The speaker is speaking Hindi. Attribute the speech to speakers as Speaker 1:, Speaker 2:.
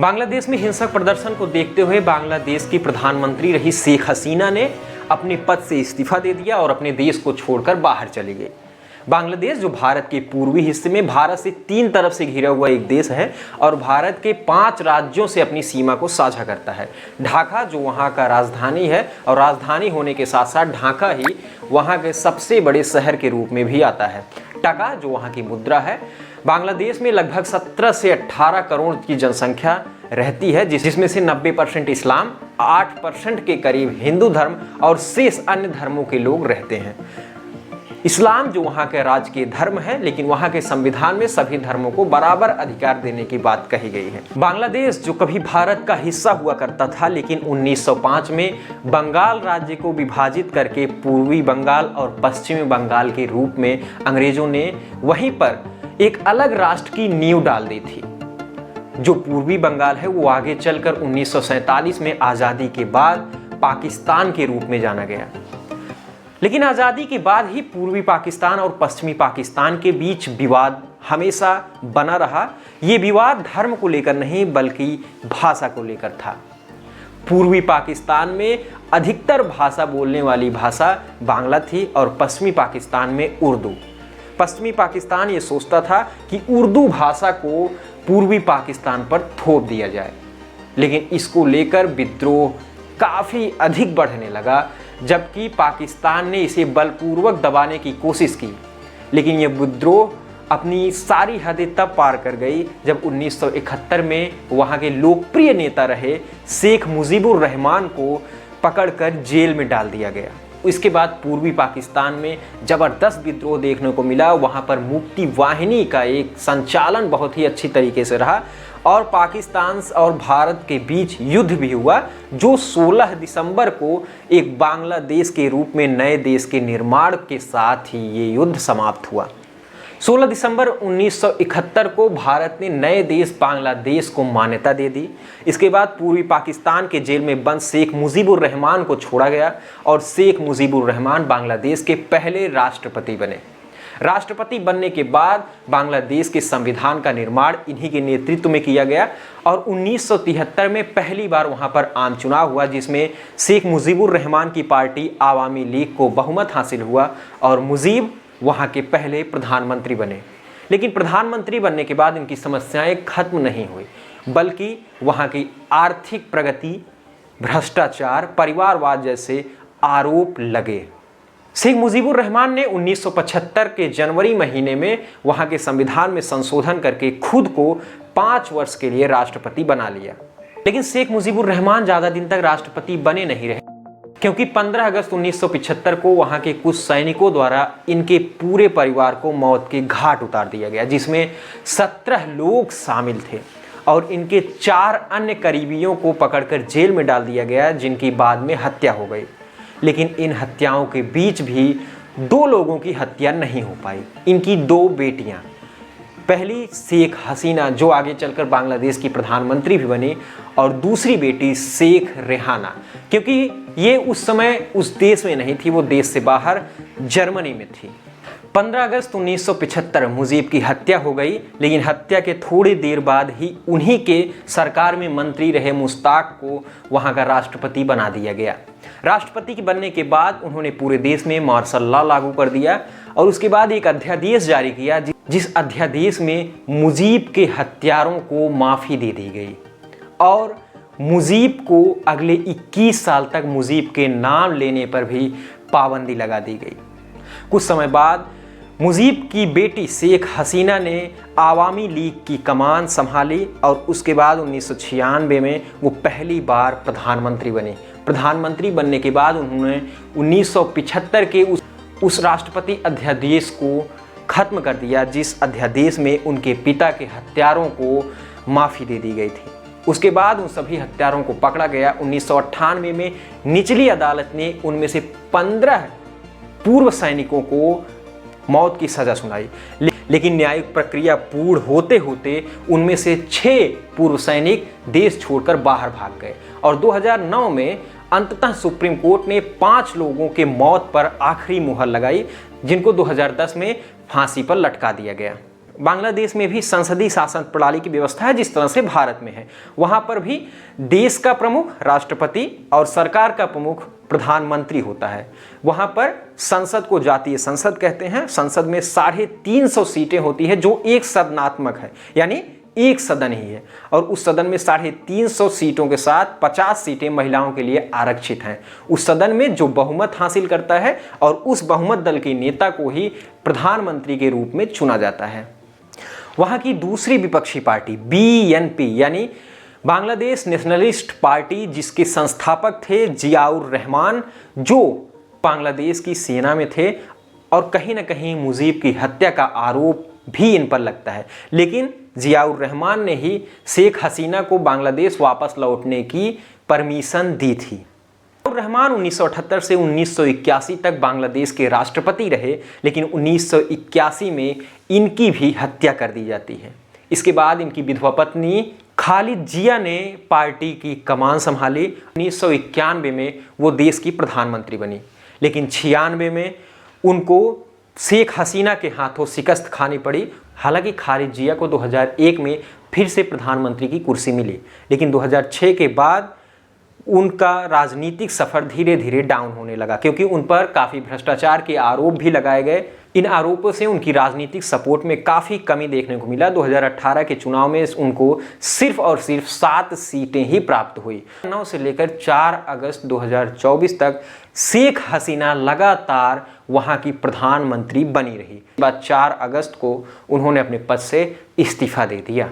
Speaker 1: बांग्लादेश में हिंसक प्रदर्शन को देखते हुए बांग्लादेश की प्रधानमंत्री रही शेख हसीना ने अपने पद से इस्तीफा दे दिया और अपने देश को छोड़कर बाहर चली गई। बांग्लादेश जो भारत के पूर्वी हिस्से में भारत से 3 तरफ से घिरा हुआ एक देश है और भारत के 5 राज्यों से अपनी सीमा को साझा करता है। ढाका जो वहाँ का राजधानी है और राजधानी होने के साथ साथ ढाका ही वहाँ के सबसे बड़े शहर के रूप में भी आता है। टका जो वहाँ की मुद्रा है। बांग्लादेश में लगभग 17 से 18 करोड़ की जनसंख्या रहती है, जिसमें से 90% इस्लाम, 8% के करीब हिंदू धर्म और शेष अन्य धर्मों के लोग रहते हैं। इस्लाम जो वहाँ का राजकीय धर्म है, लेकिन वहाँ के संविधान में सभी धर्मों को बराबर अधिकार देने की बात कही गई है। बांग्लादेश जो कभी भारत का हिस्सा हुआ करता था, लेकिन 1905 में बंगाल राज्य को विभाजित करके पूर्वी बंगाल और पश्चिमी बंगाल के रूप में अंग्रेजों ने वहीं पर एक अलग राष्ट्र की नींव डाल दी थी। जो पूर्वी बंगाल है वो आगे चलकर 1947 में आज़ादी के बाद पाकिस्तान के रूप में जाना गया। लेकिन आज़ादी के बाद ही पूर्वी पाकिस्तान और पश्चिमी पाकिस्तान के बीच विवाद हमेशा बना रहा। ये विवाद धर्म को लेकर नहीं बल्कि भाषा को लेकर था। पूर्वी पाकिस्तान में अधिकतर भाषा बोलने वाली भाषा बांग्ला थी और पश्चिमी पाकिस्तान में उर्दू। पश्चिमी पाकिस्तान ये सोचता था कि उर्दू भाषा को पूर्वी पाकिस्तान पर थोप दिया जाए, लेकिन इसको लेकर विद्रोह काफ़ी अधिक बढ़ने लगा, जबकि पाकिस्तान ने इसे बलपूर्वक दबाने की कोशिश की। लेकिन यह विद्रोह अपनी सारी हदें तब पार कर गई जब 1971 में वहाँ के लोकप्रिय नेता रहे शेख मुजीबुर रहमान को पकड़कर जेल में डाल दिया गया। इसके बाद पूर्वी पाकिस्तान में ज़बरदस्त विद्रोह देखने को मिला। वहाँ पर मुक्ति वाहिनी का एक संचालन बहुत ही अच्छी तरीके से रहा और पाकिस्तान और भारत के बीच युद्ध भी हुआ, जो 16 दिसंबर को एक बांग्लादेश के रूप में नए देश के निर्माण के साथ ही ये युद्ध समाप्त हुआ। 16 दिसंबर 1971 को भारत ने नए देश बांग्लादेश को मान्यता दे दी। इसके बाद पूर्वी पाकिस्तान के जेल में बंद शेख मुजीबुर रहमान को छोड़ा गया और शेख मुजीबुर रहमान बांग्लादेश के पहले राष्ट्रपति बने। राष्ट्रपति बनने के बाद बांग्लादेश के संविधान का निर्माण इन्हीं के नेतृत्व में किया गया और 1973 में पहली बार वहां पर आम चुनाव हुआ, जिसमें शेख मुजीबुर रहमान की पार्टी आवामी लीग को बहुमत हासिल हुआ और मुजीब वहाँ के पहले प्रधानमंत्री बने। लेकिन प्रधानमंत्री बनने के बाद इनकी समस्याएं खत्म नहीं हुई, बल्कि वहाँ की आर्थिक प्रगति, भ्रष्टाचार, परिवारवाद जैसे आरोप लगे। शेख मुजीबुर रहमान ने 1975 के जनवरी महीने में वहाँ के संविधान में संशोधन करके खुद को 5 वर्ष के लिए राष्ट्रपति बना लिया। लेकिन शेख मुजीबुर रहमान ज़्यादा दिन तक राष्ट्रपति बने नहीं रहे, क्योंकि 15 अगस्त 1975 को वहाँ के कुछ सैनिकों द्वारा इनके पूरे परिवार को मौत के घाट उतार दिया गया, जिसमें 17 लोग शामिल थे और इनके 4 अन्य करीबियों को पकड़कर जेल में डाल दिया गया, जिनकी बाद में हत्या हो गई। लेकिन इन हत्याओं के बीच भी 2 लोगों की हत्या नहीं हो पाई। इनकी 2 बेटियाँ, पहली शेख हसीना जो आगे चलकर बांग्लादेश की प्रधानमंत्री भी बनी, और दूसरी बेटी शेख रेहाना, क्योंकि ये उस समय उस देश में नहीं थी, वो देश से बाहर जर्मनी में थी। 15 अगस्त 1975 मुजीब की हत्या हो गई, लेकिन हत्या के थोड़ी देर बाद ही उन्हीं के सरकार में मंत्री रहे मुश्ताक को वहाँ का राष्ट्रपति बना दिया गया। राष्ट्रपति के बनने के बाद उन्होंने पूरे देश में मार्शल लॉ लागू कर दिया और उसके बाद एक अध्यादेश जारी किया, जिस अध्यादेश में मुजीब के हत्यारों को माफ़ी दे दी गई और मुजीब को अगले 21 साल तक मुजीब के नाम लेने पर भी पाबंदी लगा दी गई। कुछ समय बाद मुजीब की बेटी शेख हसीना ने आवामी लीग की कमान संभाली और उसके बाद 1996 में वो पहली बार प्रधानमंत्री बने। प्रधानमंत्री बनने के बाद उन्होंने 1975 के उस राष्ट्रपति अध्यादेश को खत्म कर दिया, जिस अध्यादेश में उनके पिता के हत्यारों को माफ़ी दे दी गई थी। उसके बाद उन सभी हत्यारों को पकड़ा गया। 1998 में निचली अदालत ने उनमें से 15 पूर्व सैनिकों को मौत की सज़ा सुनाई, लेकिन न्यायिक प्रक्रिया पूर्ण होते होते उनमें से 6 पूर्व सैनिक देश छोड़कर बाहर भाग गए और 2009 में अंततः सुप्रीम कोर्ट ने 5 लोगों के मौत पर आखिरी मुहर लगाई, जिनको 2010 में फांसी पर लटका दिया गया। बांग्लादेश में भी संसदीय शासन प्रणाली की व्यवस्था है जिस तरह से भारत में है। वहाँ पर भी देश का प्रमुख राष्ट्रपति और सरकार का प्रमुख प्रधानमंत्री होता है। वहाँ पर संसद को जातीय संसद कहते हैं। संसद में 350 सीटें होती है जो एक सदनात्मक है, यानी एक सदन ही है, और उस सदन में 350 सीटों के साथ 50 सीटें महिलाओं के लिए आरक्षित हैं। उस सदन में जो बहुमत हासिल करता है और उस बहुमत दल के नेता को ही प्रधानमंत्री के रूप में चुना जाता है। वहाँ की दूसरी विपक्षी पार्टी बीएनपी यानी बांग्लादेश नेशनलिस्ट पार्टी, जिसके संस्थापक थे जियाउर रहमान, जो बांग्लादेश की सेना में थे और कहीं ना कहीं मुजीब की हत्या का आरोप भी इन पर लगता है, लेकिन जियाउर रहमान ने ही शेख हसीना को बांग्लादेश वापस लौटने की परमिशन दी थी। जियाउर रहमान 1978 से 1981 तक बांग्लादेश के राष्ट्रपति रहे, लेकिन 1981 में इनकी भी हत्या कर दी जाती है। इसके बाद इनकी विधवा पत्नी खालिद जिया ने पार्टी की कमान संभाली। 1991 में वो देश की प्रधानमंत्री बनी, लेकिन 96 में उनको शेख हसीना के हाथों शिकस्त खानी पड़ी। हालांकि खालिद जिया को 2001 में फिर से प्रधानमंत्री की कुर्सी मिली, लेकिन 2006 के बाद उनका राजनीतिक सफ़र धीरे धीरे डाउन होने लगा, क्योंकि उन पर काफ़ी भ्रष्टाचार के आरोप भी लगाए गए। इन आरोपों से उनकी राजनीतिक सपोर्ट में काफ़ी कमी देखने को मिला। 2018 के चुनाव में उनको सिर्फ और सिर्फ 7 सीटें ही प्राप्त हुई। 9 से लेकर 4 अगस्त 2024 तक शेख हसीना लगातार वहां की प्रधानमंत्री बनी रही। बाद 4 अगस्त को उन्होंने अपने पद से इस्तीफा दे दिया।